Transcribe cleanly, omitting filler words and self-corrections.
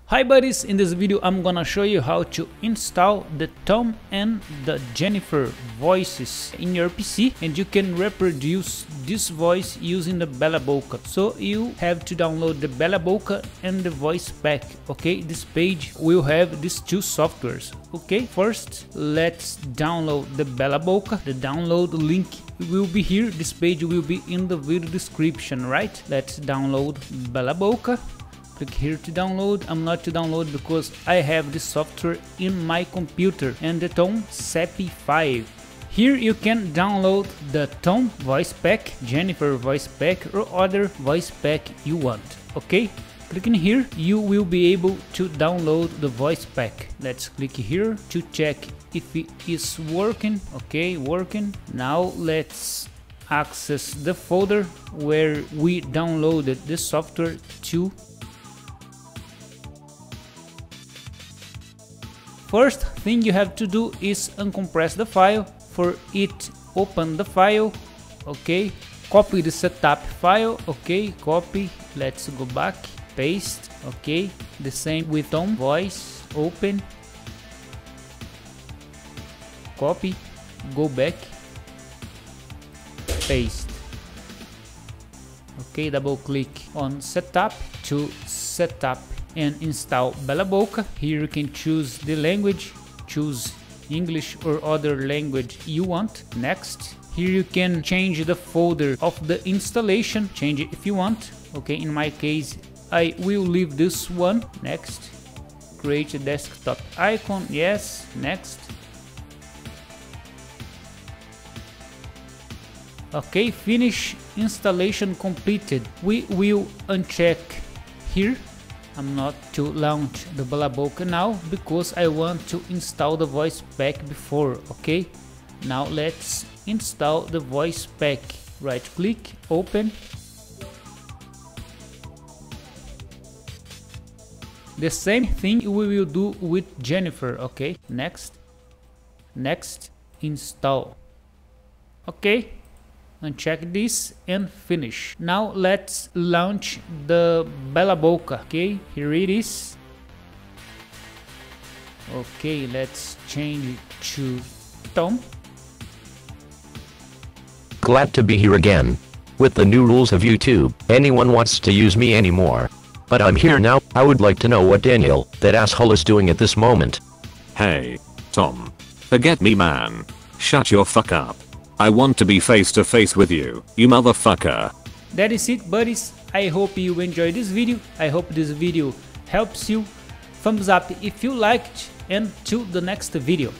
Hi buddies, in this video I'm gonna show you how to install the Tom and the Jennifer voices in your PC, and you can reproduce this voice using the BelaBokeh. So you have to download the BelaBokeh and the voice pack. Okay, this page will have these two softwares. Okay, first let's download the BelaBokeh. The download link will be here. This page will be in the video description, right? Let's download BelaBokeh. Click here to download. I'm not to download because I have this software in my computer and the Tom SEPI 5. Here you can download the Tom voice pack, Jennifer voice pack, or other voice pack you want. Okay, clicking here you will be able to download the voice pack. Let's click here to check if it is working. Okay, working. Now let's access the folder where we downloaded the software to. First thing you have to do is uncompress the file. For it, open the file. Okay, copy the setup file. Okay, copy. Let's go back, paste. Okay, the same with Tom voice. Open, copy, go back, paste. Okay, double click on setup to set up and install BelaBokeh. Here you can choose the language, choose English or other language you want. Next, here you can change the folder of the installation, change it if you want. Okay, in my case I will leave this one. Next, create a desktop icon. Yes, next. Okay, finish installation completed. We will uncheck here. I'm not to launch the BelaBokeh now because I want to install the voice pack before. Okay, now let's install the voice pack. Right click, open. The same thing we will do with Jennifer. Okay, next, install. Okay, uncheck this and finish. Now let's launch the BelaBokeh. Okay, here it is. Okay, let's change it to Tom. Glad to be here again. With the new rules of YouTube, anyone wants to use me anymore. But I'm here now. I would like to know what Daniel, that asshole, is doing at this moment. Hey, Tom. Forget me, man. Shut your fuck up. I want to be face to face with you, you motherfucker. That is it, buddies. I hope you enjoyed this video. I hope this video helps you. Thumbs up if you liked, and till the next video.